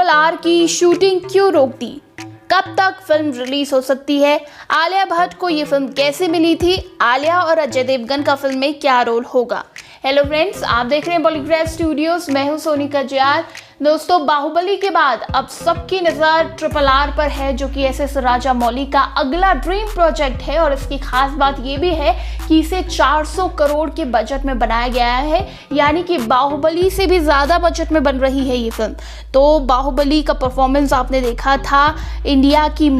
RRR की shooting क्यों रोक दी? कब तक फिल्म रिलीज हो सकती है? आलिया भट्ट को ये फिल्म कैसे मिली थी? आलिया और अजय देवगन का फिल्म में क्या रोल होगा? हेलो फ्रेंड्स, आप देख रहे हैं बॉलीग्राफ स्टूडियोज। मैं हूं सोनिका जयार। दोस्तों, बाहुबली के बाद अब सबकी नज़र RRR पर है, जो कि SS राजामौली का अगला ड्रीम प्रोजेक्ट है। और इसकी खास बात ये भी है कि इसे 400 करोड़ के बजट में बनाया गया है, यानी कि बाहुबली से भी ज़्यादा बजट में बन रही है ये फिल्म। तो बाहुबली का परफॉर्मेंस आपने देखा था, इंडिया की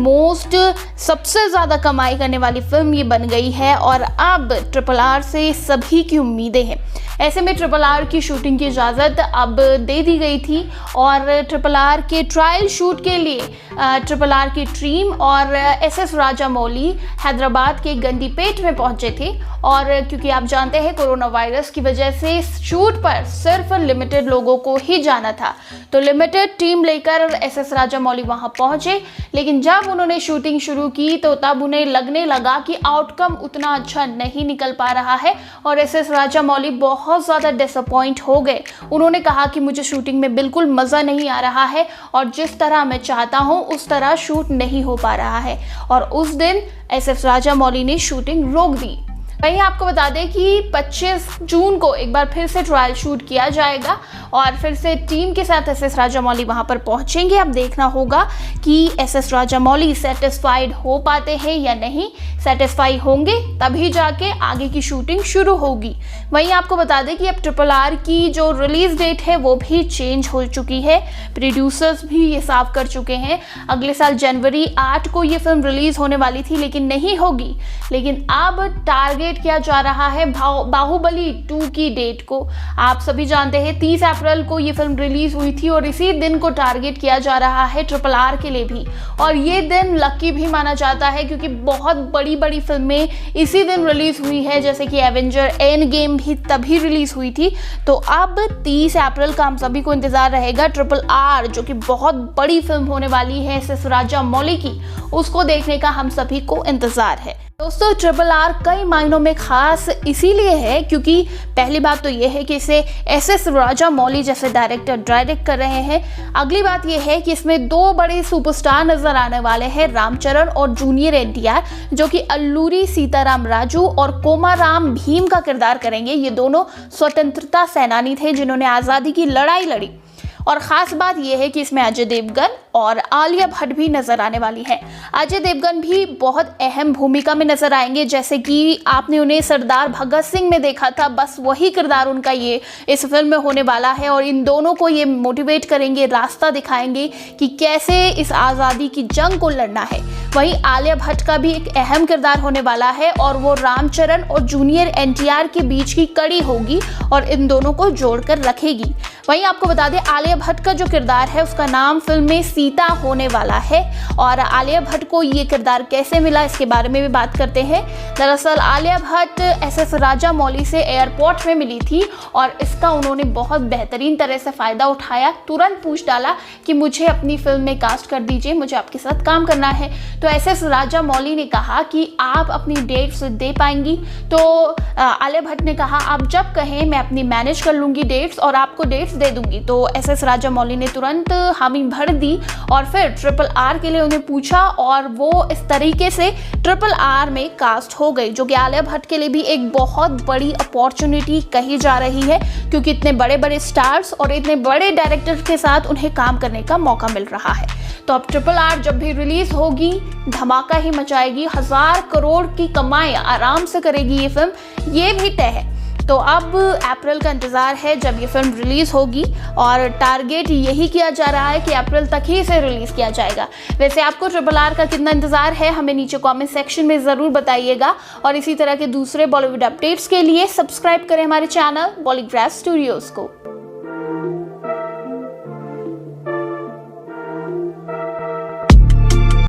सबसे ज़्यादा कमाई करने वाली फिल्म ये बन गई है। और अब RRR से सभी की उम्मीदें हैं। ऐसे में RRR की शूटिंग की इजाज़त अब दे दी गई थी और RRR के ट्रायल शूट के लिए RRR की टीम और SS राजामौली हैदराबाद के गंडीपेट में पहुंचे थे। और क्योंकि आप जानते हैं कोरोना वायरस की वजह से शूट पर सिर्फ लिमिटेड लोगों को ही जाना था, तो लिमिटेड टीम लेकर SS राजामौली वहां पहुंचे। लेकिन जब उन्होंने शूटिंग शुरू की तो तब उन्हें लगने लगा कि आउटकम उतना अच्छा नहीं निकल पा रहा है और SS राजामौली बहुत ज़्यादा डिसअपॉइंट हो गए। उन्होंने कहा कि मुझे शूटिंग में बिल्कुल मज़ा नहीं आ रहा है और जिस तरह मैं चाहता हूँ उस तरह शूट नहीं हो पा रहा है। और उस दिन SS राजामौली ने शूटिंग रोक दी। वहीं आपको बता दें कि 25 जून को एक बार फिर से ट्रायल शूट किया जाएगा और फिर से टीम के साथ SS राजामौली वहां पर पहुंचेंगे। अब देखना होगा कि SS राजामौली सेटिस्फाइड हो पाते हैं या नहीं। सेटिस्फाई होंगे तभी जाके आगे की शूटिंग शुरू होगी। वहीं आपको बता दें कि अब RRR की जो रिलीज डेट है वो भी चेंज हो चुकी है। प्रोड्यूसर्स भी ये साफ कर चुके हैं, अगले साल जनवरी 8 को ये फिल्म रिलीज होने वाली थी लेकिन नहीं होगी। लेकिन अब टारगेट किया जा रहा है बाहुबली 2 की डेट को। आप सभी जानते हैं 30 अप्रैल को ये फिल्म रिलीज हुई थी और इसी दिन को टारगेट किया जा रहा है RRR के लिए भी। और ये दिन लकी भी माना जाता है क्योंकि बहुत बड़ी फिल्में इसी दिन रिलीज हुई है, जैसे कि एवेंजर एंड गेम भी तभी रिलीज हुई थी। तो अब 30 अप्रैल का हम सभी को इंतजार रहेगा RRR, जो कि बहुत बड़ी फिल्म होने वाली है SS राजामौली की, उसको देखने का हम सभी को इंतजार है। दोस्तों, RRR कई मायनों में खास इसीलिए है क्योंकि पहली बात तो ये है कि इसे SS राजामौली जैसे डायरेक्टर डायरेक्ट कर रहे हैं। अगली बात ये है कि इसमें 2 बड़े सुपरस्टार नजर आने वाले हैं, रामचरण और जूनियर NTR, जो कि अल्लूरी सीताराम राजू और कोमाराम भीम का किरदार करेंगे। ये दोनों स्वतंत्रता सेनानी थे जिन्होंने आज़ादी की लड़ाई लड़ी। और ख़ास बात यह है कि इसमें अजय देवगन और आलिया भट्ट भी नज़र आने वाली है। अजय देवगन भी बहुत अहम भूमिका में नज़र आएंगे, जैसे कि आपने उन्हें सरदार भगत सिंह में देखा था, बस वही किरदार उनका ये इस फिल्म में होने वाला है। और इन दोनों को ये मोटिवेट करेंगे, रास्ता दिखाएंगे कि कैसे इस आज़ादी की जंग को लड़ना है। वहीं आलिया भट्ट का भी एक अहम किरदार होने वाला है और वो रामचरण और जूनियर NTR के बीच की कड़ी होगी और इन दोनों को जोड़कर रखेगी। वहीं आपको बता दें, आलिया भट्ट का जो किरदार है उसका नाम फिल्म में सीता होने वाला है। और आलिया भट्ट को ये किरदार कैसे मिला, इसके बारे में भी बात करते हैं। दरअसल आलिया भट्ट SS राजामौली से एयरपोर्ट में मिली थी और इसका उन्होंने बहुत बेहतरीन तरह से फ़ायदा उठाया। तुरंत पूछ डाला कि मुझे अपनी फिल्म में कास्ट कर दीजिए, मुझे आपके साथ काम करना है। तो SS राजामौली ने कहा कि आप अपनी डेट्स दे पाएंगी? तो आलिया भट्ट ने कहा आप जब कहें मैं अपनी मैनेज कर लूँगी डेट्स और आपको डेट्स दे दूंगी। तो SS राजामौली ने तुरंत हामी भर दी और फिर RRR के लिए उन्हें पूछा और वो इस तरीके से RRR में कास्ट हो गई, जो कि आलिया भट्ट के लिए भी एक बहुत बड़ी अपॉर्चुनिटी कही जा रही है क्योंकि इतने बड़े बड़े स्टार्स और इतने बड़े डायरेक्टर के साथ उन्हें काम करने का मौका मिल रहा है। तो अब RRR जब भी रिलीज होगी धमाका ही मचाएगी, 1000 करोड़ की कमाई आराम से करेगी ये फिल्म, ये भी तय है। तो अब अप्रैल का इंतज़ार है जब ये फिल्म रिलीज़ होगी और टारगेट यही किया जा रहा है कि अप्रैल तक ही इसे रिलीज़ किया जाएगा। वैसे आपको RRR का कितना इंतज़ार है हमें नीचे कमेंट सेक्शन में ज़रूर बताइएगा और इसी तरह के दूसरे बॉलीवुड अपडेट्स के लिए सब्सक्राइब करें हमारे चैनल बॉलीग्राफ स्टूडियोज़ को।